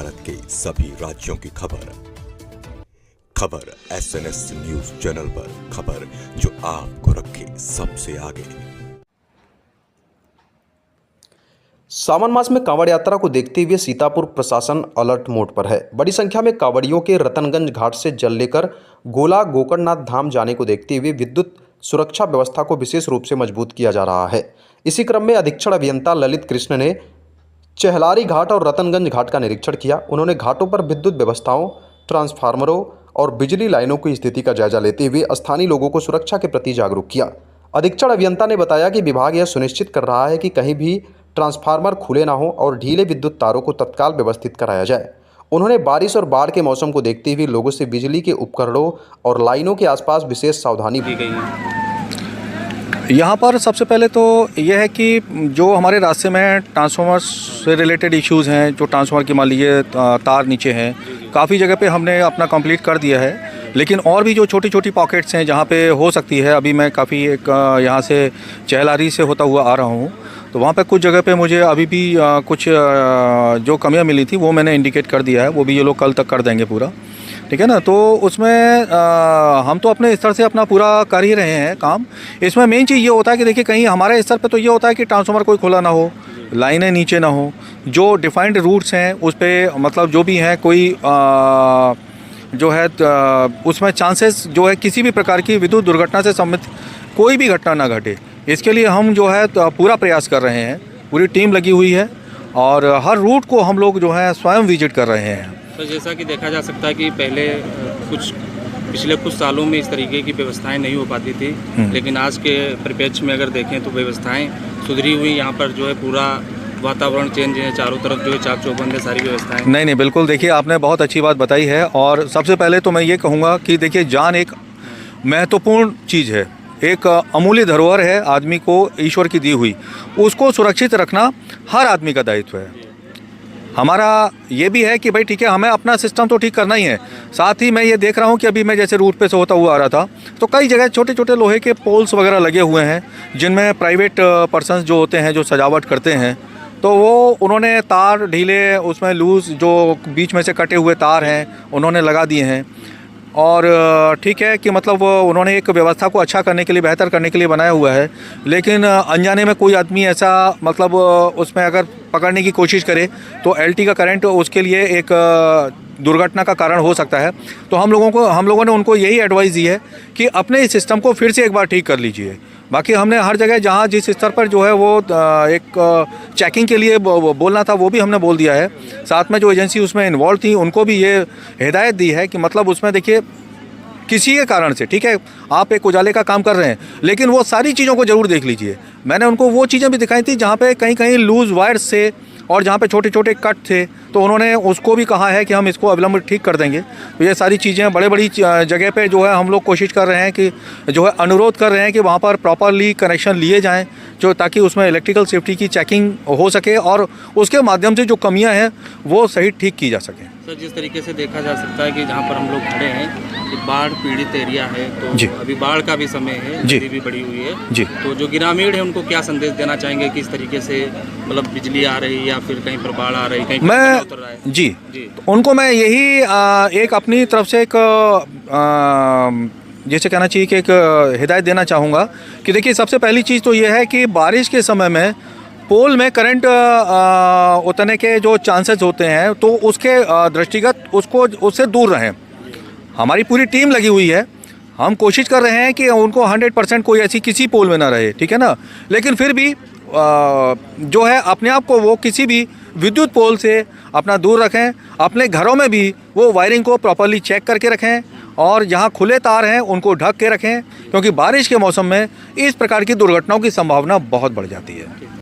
भारत के सभी राज्यों की खबर SNS न्यूज चैनल पर, खबर जो आपको रखे सबसे आगे। सावन मास में कांवड़ यात्रा को देखते हुए सीतापुर प्रशासन अलर्ट मोड पर है। बड़ी संख्या में कांवड़ियों के रतनगंज घाट से जल लेकर गोला गोकर्णनाथ धाम जाने को देखते हुए विद्युत सुरक्षा व्यवस्था को विशेष रूप से मजबूत किया जा रहा है। इसी क्रम में अधीक्षण अभियंता ललित कृष्ण ने चहलारी घाट और रतनगंज घाट का निरीक्षण किया। उन्होंने घाटों पर विद्युत व्यवस्थाओं, ट्रांसफार्मरों और बिजली लाइनों की स्थिति का जायजा लेते हुए स्थानीय लोगों को सुरक्षा के प्रति जागरूक किया। अधीक्षण अभियंता ने बताया कि विभाग यह सुनिश्चित कर रहा है कि कहीं भी ट्रांसफार्मर खुले ना हो और ढीले विद्युत तारों को तत्काल व्यवस्थित कराया जाए। उन्होंने बारिश और बाढ़ के मौसम को देखते हुए लोगों से बिजली के उपकरणों और लाइनों के आसपास विशेष सावधानी दी गई है। यहाँ पर सबसे पहले तो यह है कि जो हमारे रास्ते में ट्रांसफार्मर से रिलेटेड इश्यूज़ हैं, जो ट्रांसफार्मर के मान लीजिए तार नीचे हैं, काफ़ी जगह पे हमने अपना कंप्लीट कर दिया है। लेकिन और भी जो छोटी छोटी पॉकेट्स हैं जहाँ पे हो सकती है, अभी मैं काफ़ी एक यहाँ से चहलारी से होता हुआ आ रहा हूँ, तो वहाँ पे कुछ जगह पे मुझे अभी भी कुछ जो कमियाँ मिली थी वो मैंने इंडिकेट कर दिया है। वो भी ये लोग कल तक कर देंगे पूरा, ठीक है ना। तो उसमें हम तो अपने स्तर से अपना पूरा कर ही रहे हैं काम। इसमें मेन चीज़ ये होता है कि देखिए, कहीं हमारे स्तर पे तो ये होता है कि ट्रांसफार्मर कोई खुला ना हो, लाइनें नीचे ना हो, जो डिफाइंड रूट्स हैं उस पर मतलब जो भी हैं कोई जो है उसमें चांसेस जो है किसी भी प्रकार की विद्युत दुर्घटना से संबंधित कोई भी घटना ना घटे, इसके लिए हम जो है पूरा प्रयास कर रहे हैं। पूरी टीम लगी हुई है और हर रूट को हम लोग जो है स्वयं विजिट कर रहे हैं। तो जैसा कि देखा जा सकता है कि पहले पिछले कुछ सालों में इस तरीके की व्यवस्थाएं नहीं हो पाती थी, लेकिन आज के परिप्रेक्ष्य में अगर देखें तो व्यवस्थाएं सुधरी हुई। यहाँ पर जो है पूरा वातावरण चेंज है, चारों तरफ जो है चाक चौबंद है, सारी व्यवस्थाएं। नहीं, बिल्कुल, देखिए आपने बहुत अच्छी बात बताई है। और सबसे पहले तो मैं ये कहूँगा कि देखिए, जान एक महत्वपूर्ण चीज़ है, एक अमूल्य धरोहर है आदमी को ईश्वर की दी हुई, उसको सुरक्षित रखना हर आदमी का दायित्व है। हमारा ये भी है कि भाई ठीक है, हमें अपना सिस्टम तो ठीक करना ही है। साथ ही मैं ये देख रहा हूँ कि अभी मैं जैसे रूट पे से होता हुआ आ रहा था, तो कई जगह छोटे छोटे लोहे के पोल्स वगैरह लगे हुए हैं, जिनमें प्राइवेट पर्सन्स जो होते हैं, जो सजावट करते हैं, तो वो उन्होंने तार ढीले, उसमें लूज़ जो बीच में से कटे हुए तार हैं उन्होंने लगा दिए हैं। और ठीक है कि मतलब उन्होंने एक व्यवस्था को अच्छा करने के लिए, बेहतर करने के लिए बनाया हुआ है। लेकिन अनजाने में कोई आदमी ऐसा मतलब उसमें अगर पकड़ने की कोशिश करे तो LT का करंट उसके लिए एक दुर्घटना का कारण हो सकता है। तो हम लोगों ने उनको यही एडवाइस दी है कि अपने इस सिस्टम को फिर से एक बार ठीक कर लीजिए। बाकी हमने हर जगह जहाँ जिस स्तर पर जो है वो एक चेकिंग के लिए बोलना था वो भी हमने बोल दिया है। साथ में जो एजेंसी उसमें इन्वॉल्व थी उनको भी ये हिदायत दी है कि मतलब उसमें देखिए, किसी के कारण से, ठीक है, आप एक उजाले का काम कर रहे हैं, लेकिन वो सारी चीज़ों को ज़रूर देख लीजिए। मैंने उनको वो चीज़ें भी दिखाई थी जहाँ पे कहीं कहीं लूज़ वायर्स से और जहाँ पे छोटे छोटे कट थे, तो उन्होंने उसको भी कहा है कि हम इसको अविलंब ठीक कर देंगे। तो ये सारी चीज़ें बड़ी जगह पे जो है हम लोग कोशिश कर रहे हैं कि जो है अनुरोध कर रहे हैं कि वहाँ पर प्रॉपरली कनेक्शन लिए जाएं, जो ताकि उसमें इलेक्ट्रिकल सेफ्टी की चेकिंग हो सके और उसके माध्यम से जो कमियाँ हैं वो सही ठीक की जा सकें। सर, जिस तरीके से देखा जा सकता है कि जहाँ पर हम लोग खड़े हैं बाढ़ पीड़ित एरिया है, तो अभी बाढ़ का भी समय है, नदी भी बढ़ी हुई है जी। तो जो ग्रामीण है उनको क्या संदेश देना चाहेंगे, किस तरीके से मतलब बिजली आ रही है या फिर कहीं पर बाढ़ आ रही, कहीं मैं उतर रहा है? जी, तो उनको मैं यही एक अपनी तरफ से एक जैसे कहना चाहिए कि एक हिदायत देना चाहूँगा कि देखिए, सबसे पहली चीज़ तो ये है कि बारिश के समय में पोल में करंट उतरने के जो चांसेस होते हैं, तो उसके दृष्टिगत उससे दूर रहें। हमारी पूरी टीम लगी हुई है, हम कोशिश कर रहे हैं कि उनको 100% कोई ऐसी किसी पोल में ना रहे, ठीक है ना। लेकिन फिर भी जो है अपने आप को वो किसी भी विद्युत पोल से अपना दूर रखें। अपने घरों में भी वो वायरिंग को प्रॉपरली चेक करके रखें और जहाँ खुले तार हैं उनको ढक के रखें, क्योंकि बारिश के मौसम में इस प्रकार की दुर्घटनाओं की संभावना बहुत बढ़ जाती है।